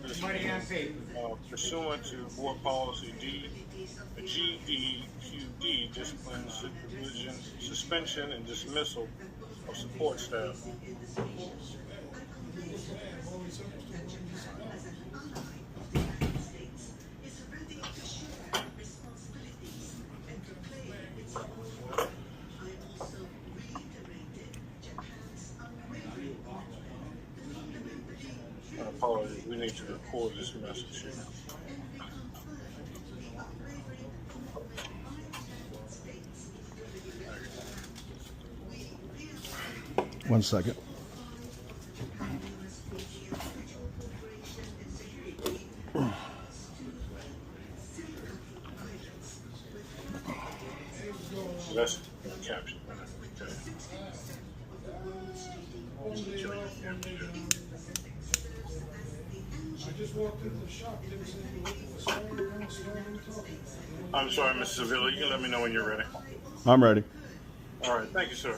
this pursuant to board policy GDQD, discipline, supervision, suspension, and dismissal of support staff. Apologies, we need to record this message here. One second. So that's the caption. I'm sorry, Mr. Sevilla. You can let me know when you're ready. I'm ready. All right, thank you, sir.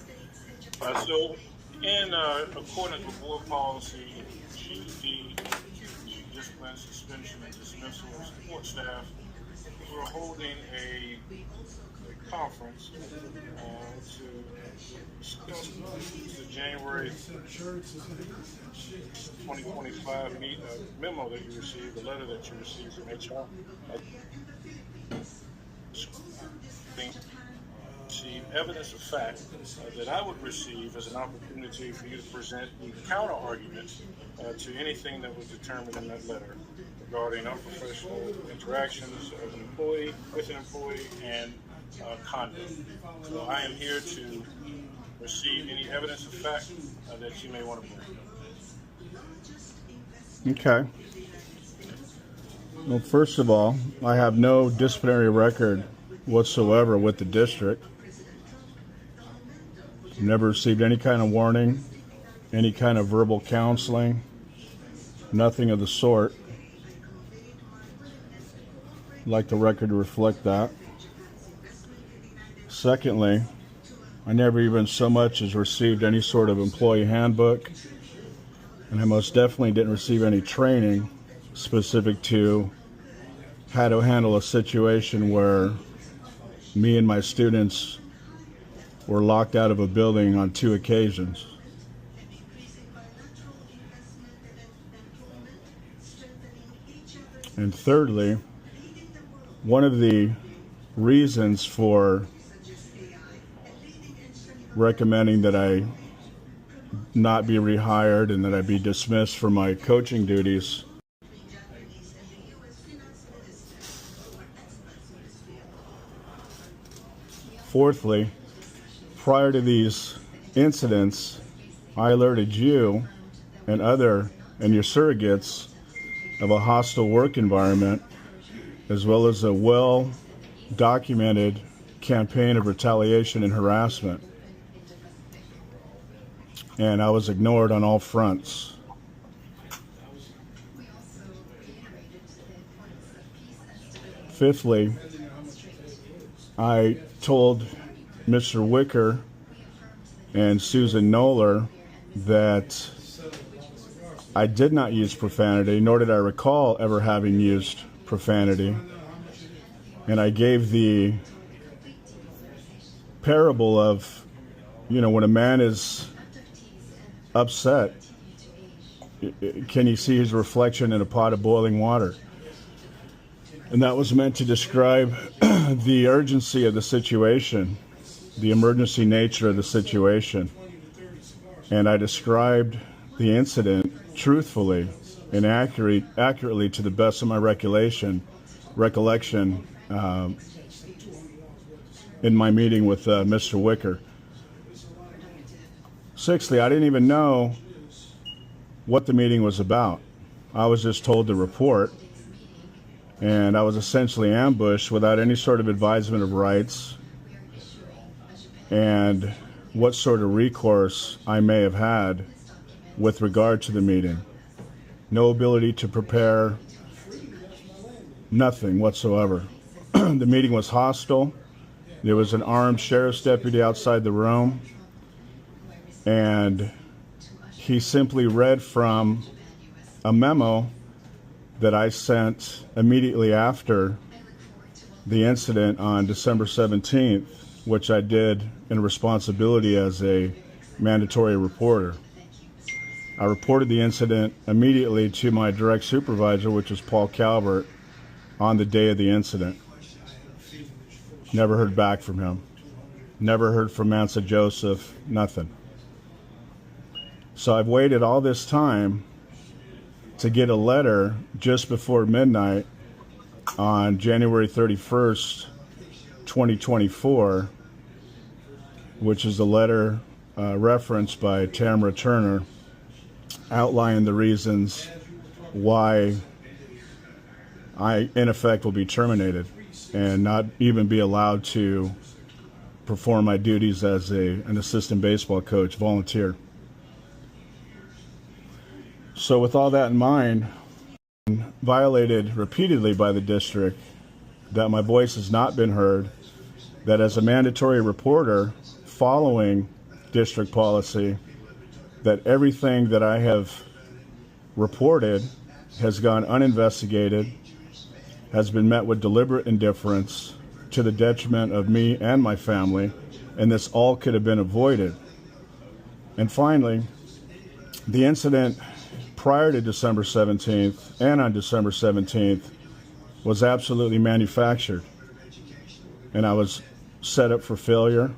So, in accordance with board policy GD, discipline, suspension, and dismissal of support staff, we're holding a conference to discuss the January 2025 memo that you received, the letter that you received from HR. See evidence of fact that I would receive as an opportunity for you to present the counter arguments to anything that was determined in that letter regarding unprofessional interactions of an employee with an employee and conduct. So I am here to receive any evidence of fact that you may want to bring. Okay. Well, first of all, I have no disciplinary record whatsoever with the district. Never received any kind of warning, any kind of verbal counseling, nothing of the sort. I'd like the record to reflect that. Secondly, I never even so much as received any sort of employee handbook, and I most definitely didn't receive any training specific to how to handle a situation where me and my students were locked out of a building on 2 occasions. And thirdly, one of the reasons for recommending that I not be rehired and that I be dismissed from my coaching duties fourthly, prior to these incidents, I alerted you and your surrogates of a hostile work environment, as well as a well-documented campaign of retaliation and harassment. And I was ignored on all fronts. Fifthly, I told Mr. Wicker and Susan Knoller that I did not use profanity, nor did I recall ever having used profanity. And I gave the parable of, when a man is upset, can you see his reflection in a pot of boiling water? And that was meant to describe the urgency of the situation, the emergency nature of the situation. And I described the incident truthfully and accurately to the best of my recollection in my meeting with Mr. Wicker. Sixthly, I didn't even know what the meeting was about. I was just told to report, and I was essentially ambushed without any sort of advisement of rights and what sort of recourse I may have had with regard to the meeting. No ability to prepare, nothing whatsoever. The meeting was hostile. There was an armed sheriff's deputy outside the room, and he simply read from a memo that I sent immediately after the incident on December 17th, which I did in responsibility as a mandatory reporter. I reported the incident immediately to my direct supervisor, which was Paul Calvert, on the day of the incident. Never heard back from him. Never heard from Mansa Joseph, nothing. So I've waited all this time to get a letter just before midnight on January 31st, 2024, which is a letter referenced by Tamara Turner, outlining the reasons why I, in effect, will be terminated and not even be allowed to perform my duties as an assistant baseball coach, volunteer. So with all that in mind, violated repeatedly by the district, that my voice has not been heard, that as a mandatory reporter following district policy, that everything that I have reported has gone uninvestigated, has been met with deliberate indifference to the detriment of me and my family, and this all could have been avoided. And finally, the incident prior to December 17th and on December 17th was absolutely manufactured. And I was set up for failure,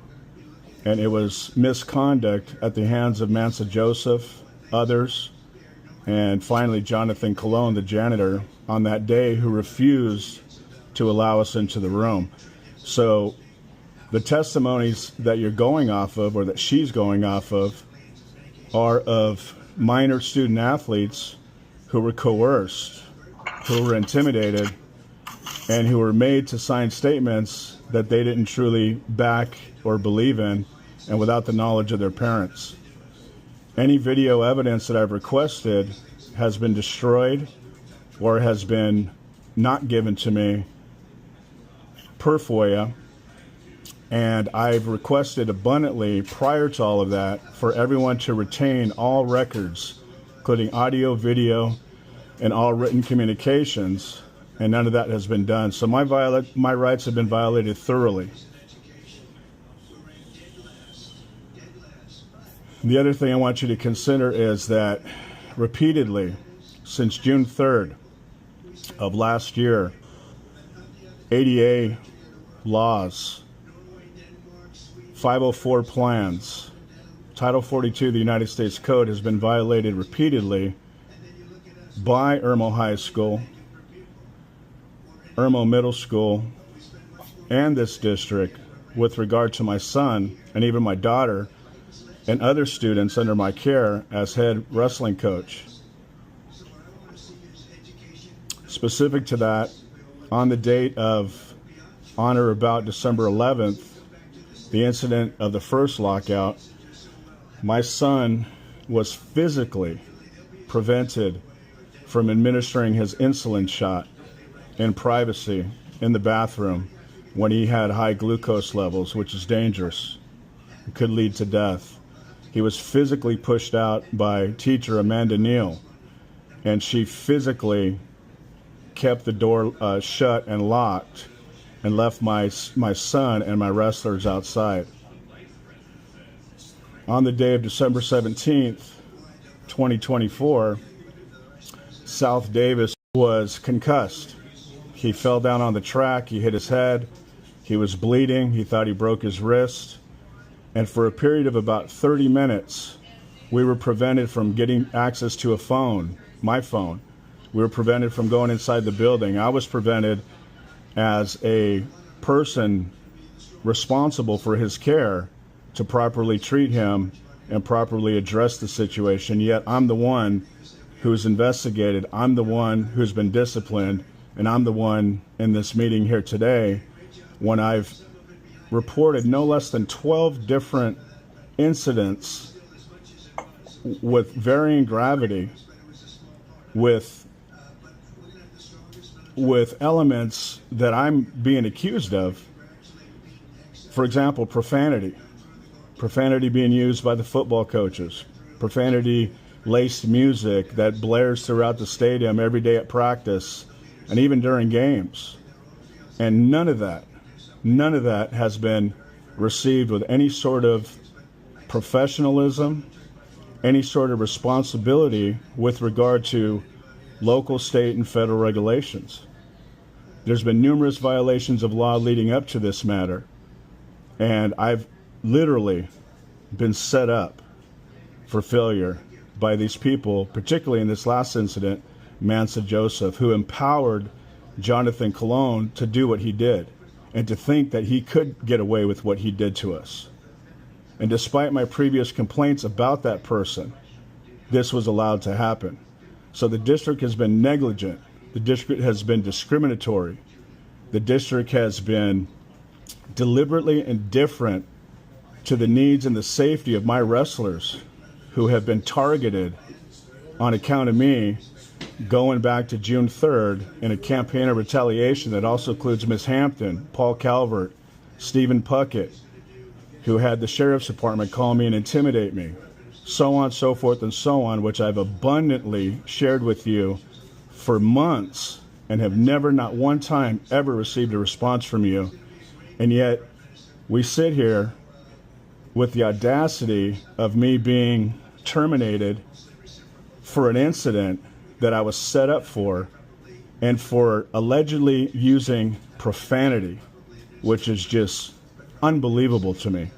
and it was misconduct at the hands of Mansa Joseph, others, and finally Jonathan Colon, the janitor, on that day, who refused to allow us into the room. So the testimonies that you're going off of, or that she's going off of, are of minor student athletes who were coerced, who were intimidated, and who were made to sign statements that they didn't truly back or believe in, and without the knowledge of their parents. Any video evidence that I've requested has been destroyed or has been not given to me per FOIA, and I've requested abundantly prior to all of that for everyone to retain all records, including audio, video, and all written communications, and none of that has been done. So my rights have been violated thoroughly. The other thing I want you to consider is that repeatedly, since June 3rd of last year, ADA laws, 504 plans, Title 42 of the United States Code has been violated repeatedly by Irmo High School, Irmo Middle School, and this district with regard to my son and even my daughter and other students under my care as head wrestling coach. Specific to that, on the date of on or about December 11th, the incident of the first lockout, my son was physically prevented from administering his insulin shot in privacy in the bathroom when he had high glucose levels, which is dangerous. It could lead to death. He was physically pushed out by teacher Amanda Neal, and she physically kept the door shut and locked and left my son and my wrestlers outside. On the day of December 17th, 2024, South Davis was concussed. He fell down on the track, he hit his head, he was bleeding, he thought he broke his wrist, and for a period of about 30 minutes, we were prevented from getting access to a phone, my phone. We were prevented from going inside the building. I was prevented as a person responsible for his care to properly treat him and properly address the situation, yet I'm the one who's investigated, I'm the one who's been disciplined, and I'm the one in this meeting here today when I've reported no less than 12 different incidents with varying gravity, with elements that I'm being accused of. For example, profanity being used by the football coaches, profanity laced music that blares throughout the stadium every day at practice and even during games. And none of that has been received with any sort of professionalism, any sort of responsibility with regard to local, state, and federal regulations. There's been numerous violations of law leading up to this matter, and I've literally been set up for failure by these people, particularly in this last incident, Mansa Joseph, who empowered Jonathan Colon to do what he did and to think that he could get away with what he did to us. And despite my previous complaints about that person, this was allowed to happen. So the district has been negligent. The district has been discriminatory. The district has been deliberately indifferent to the needs and the safety of my wrestlers who have been targeted on account of me going back to June 3rd in a campaign of retaliation that also includes Ms. Hampton, Paul Calvert, Stephen Puckett, who had the sheriff's department call me and intimidate me, so on, so forth, and so on, which I've abundantly shared with you for months and have never, not one time, ever received a response from you. And yet we sit here with the audacity of me being terminated for an incident that I was set up for and for allegedly using profanity, which is just unbelievable to me.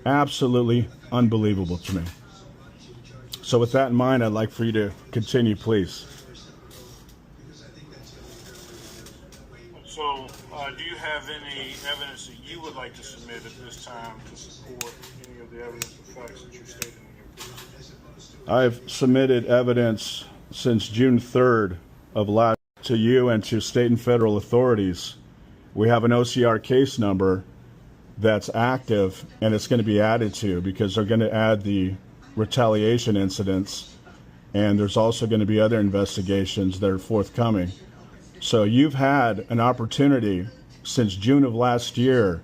Absolutely unbelievable to me. So with that in mind, I'd like for you to continue, please. So, do you have any evidence that you would like to submit at this time to support any of the evidence or facts that you stated in your brief? I've submitted evidence since June 3rd of last to you and to state and federal authorities. We have an OCR case number that's active, and it's going to be added to because they're going to add the retaliation incidents, and there's also going to be other investigations that are forthcoming. So you've had an opportunity since June of last year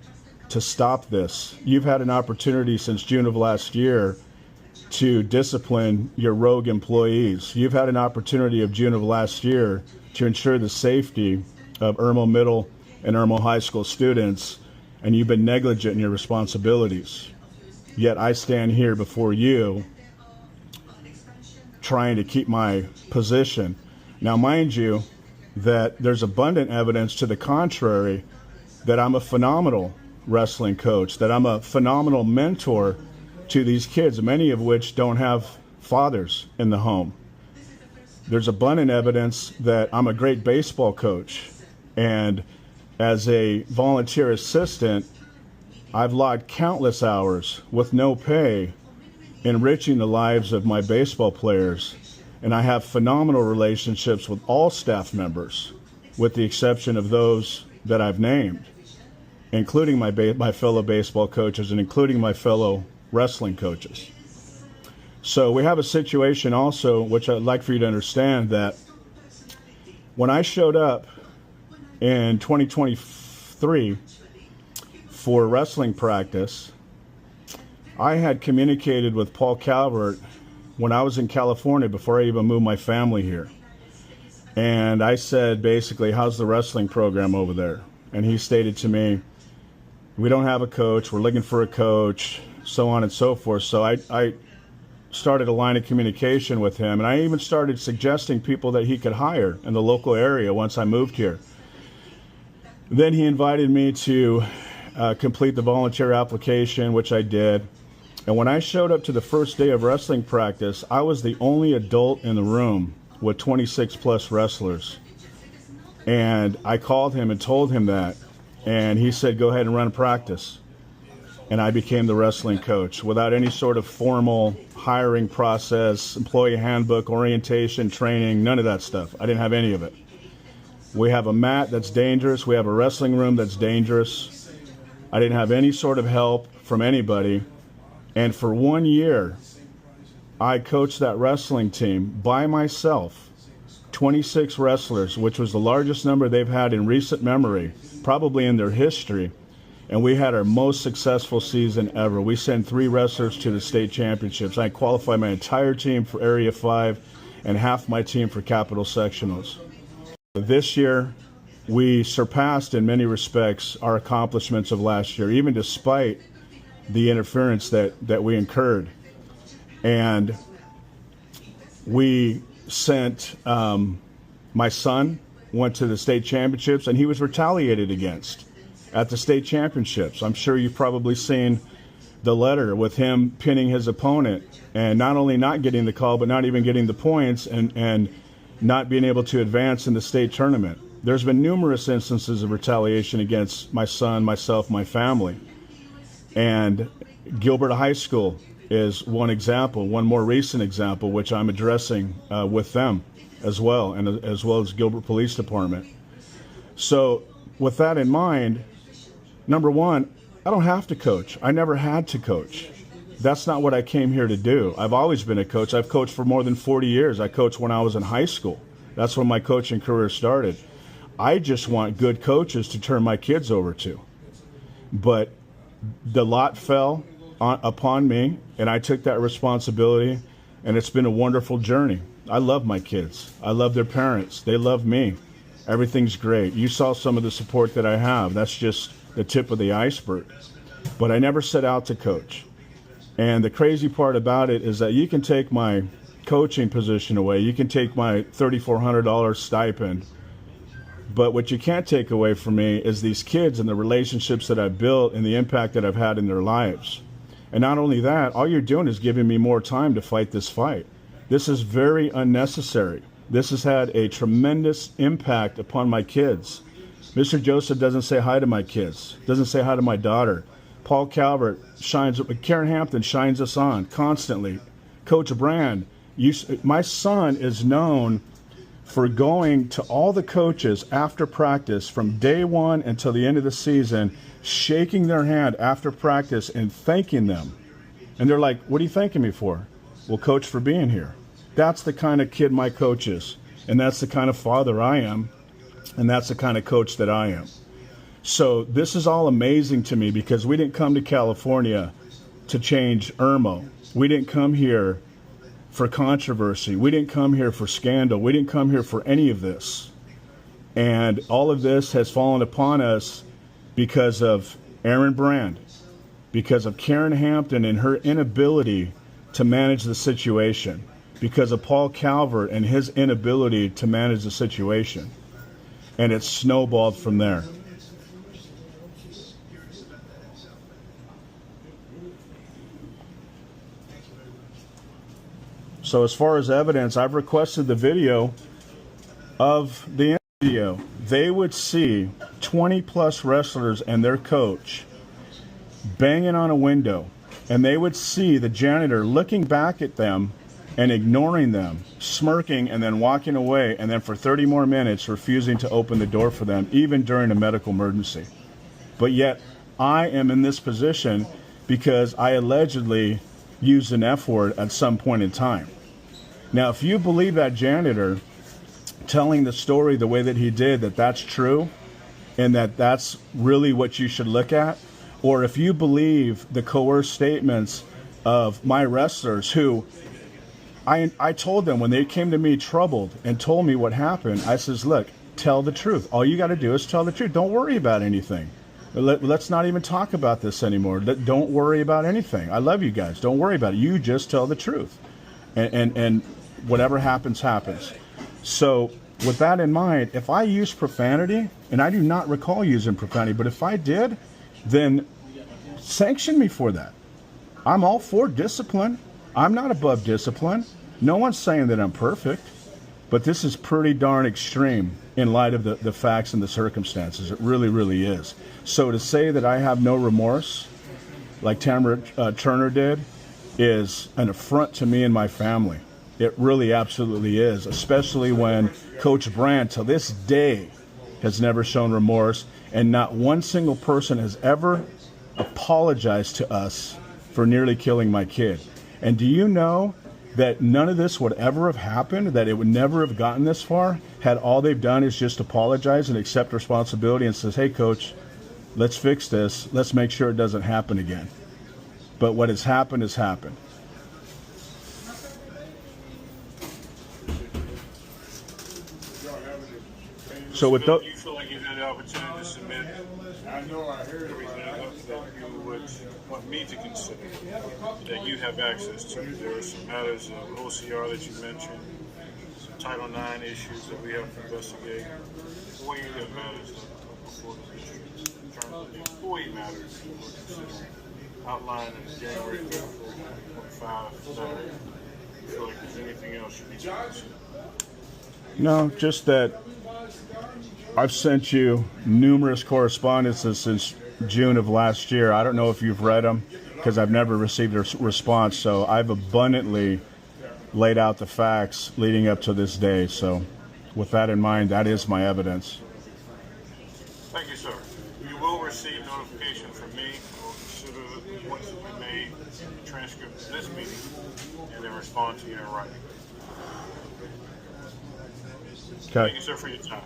to stop this. You've had an opportunity since June of last year to discipline your rogue employees. You've had an opportunity of June of last year to ensure the safety of Irmo Middle and Irmo High School students, and you've been negligent in your responsibilities. Yet I stand here before you trying to keep my position. Now, mind you, that there's abundant evidence to the contrary, that I'm a phenomenal wrestling coach, that I'm a phenomenal mentor to these kids, many of which don't have fathers in the home. There's abundant evidence that I'm a great baseball coach, and as a volunteer assistant, I've logged countless hours with no pay, enriching the lives of my baseball players, and I have phenomenal relationships with all staff members, with the exception of those that I've named, including my fellow baseball coaches and including my fellow wrestling coaches. So we have a situation also, which I'd like for you to understand, that when I showed up in 2023 for wrestling practice, I had communicated with Paul Calvert when I was in California before I even moved my family here. And I said, basically, how's the wrestling program over there? And he stated to me, we don't have a coach, we're looking for a coach, so on and so forth. So I started a line of communication with him, and I even started suggesting people that he could hire in the local area once I moved here. Then he invited me to complete the volunteer application, which I did. And when I showed up to the first day of wrestling practice, I was the only adult in the room with 26 plus wrestlers. And I called him and told him that. And he said, go ahead and run practice. And I became the wrestling coach without any sort of formal hiring process, employee handbook, orientation, training, none of that stuff. I didn't have any of it. We have a mat that's dangerous. We have a wrestling room that's dangerous. I didn't have any sort of help from anybody. And for 1 year, I coached that wrestling team by myself, 26 wrestlers, which was the largest number they've had in recent memory, probably in their history. and we had our most successful season ever. We sent 3 wrestlers to the state championships. I qualified my entire team for Area 5 and half my team for Capital Sectionals. This year, we surpassed in many respects our accomplishments of last year, even despite the interference that we incurred. And we sent, my son went to the state championships, and he was retaliated against at the state championships. I'm sure you've probably seen the letter with him pinning his opponent and not only not getting the call, but not even getting the points and not being able to advance in the state tournament. There's been numerous instances of retaliation against my son, myself, my family. And Gilbert High School is one example, one more recent example, which I'm addressing with them as well, and as well as Gilbert Police Department. So with that in mind, number one, I don't have to coach. I never had to coach. That's not what I came here to do. I've always been a coach. I've coached for more than 40 years. I coached when I was in high school. That's when my coaching career started. I just want good coaches to turn my kids over to. But the lot fell upon me, and I took that responsibility, and it's been a wonderful journey. I love my kids. I love their parents. They love me. Everything's great. You saw some of the support that I have. That's just the tip of the iceberg. But I never set out to coach. And the crazy part about it is that you can take my coaching position away. You can take my $3,400 stipend. But what you can't take away from me is these kids and the relationships that I've built and the impact that I've had in their lives. And not only that, all you're doing is giving me more time to fight this fight. This is very unnecessary. This has had a tremendous impact upon my kids. Mr. Joseph doesn't say hi to my kids, doesn't say hi to my daughter. Paul Calvert Karen Hampton shines us on constantly. Coach Brand, my son is known for going to all the coaches after practice from day one until the end of the season, shaking their hand after practice and thanking them. And they're like, what are you thanking me for? Well, coach, for being here. That's the kind of kid my coach is. And that's the kind of father I am. And that's the kind of coach that I am. So this is all amazing to me because we didn't come to California to change Irmo. We didn't come here for controversy. We didn't come here for scandal. We didn't come here for any of this. And all of this has fallen upon us because of Aaron Brand, because of Karen Hampton and her inability to manage the situation, because of Paul Calvert and his inability to manage the situation. And it's snowballed from there. So as far as evidence, I've requested the video of the video. They would see 20 plus wrestlers and their coach banging on a window, and they would see the janitor looking back at them and ignoring them, smirking and then walking away, and then for 30 more minutes refusing to open the door for them, even during a medical emergency. But yet I am in this position because I allegedly used an F word at some point in time. Now, if you believe that janitor telling the story the way that he did, that that's true and that that's really what you should look at, or if you believe the coerced statements of my wrestlers who I told them when they came to me troubled and told me what happened, I says, look, tell the truth. All you got to do is tell the truth. Don't worry about anything. Let's not even talk about this anymore. Don't worry about anything. I love you guys. Don't worry about it. You just tell the truth. And whatever happens, happens. So with that in mind, if I use profanity, and I do not recall using profanity, but if I did, then sanction me for that. I'm all for discipline. I'm not above discipline. No one's saying that I'm perfect, but this is pretty darn extreme in light of the facts and the circumstances. It really, really is. So to say that I have no remorse, like Tamara Turner did, is an affront to me and my family. It really absolutely is, especially when Coach Brand, to this day, has never shown remorse, and not one single person has ever apologized to us for nearly killing my kid. And do you know that none of this would ever have happened, that it would never have gotten this far, had all they've done is just apologize and accept responsibility and says, hey, coach, Let's fix this. Let's make sure it doesn't happen again. But what has happened has happened. So with do you feel like you've had the opportunity to submit everything that you would want me to consider that you have access to? There are some matters of OCR that you mentioned, some Title IX issues that we have to investigate. 4 year matters before the district in terms of the employee matters that we're considering outlined in the January 2025 letter. Do you feel like there's anything else you need to consider? No, just that I've sent you numerous correspondences since June of last year. I don't know if you've read them because I've never received a response. So I've abundantly laid out the facts leading up to this day. So with that in mind, that is my evidence. Thank you, sir. You will receive notification from me. We'll consider the points that we made in the transcript of this meeting and then respond to you in writing. Okay. Thank you, sir, for your time.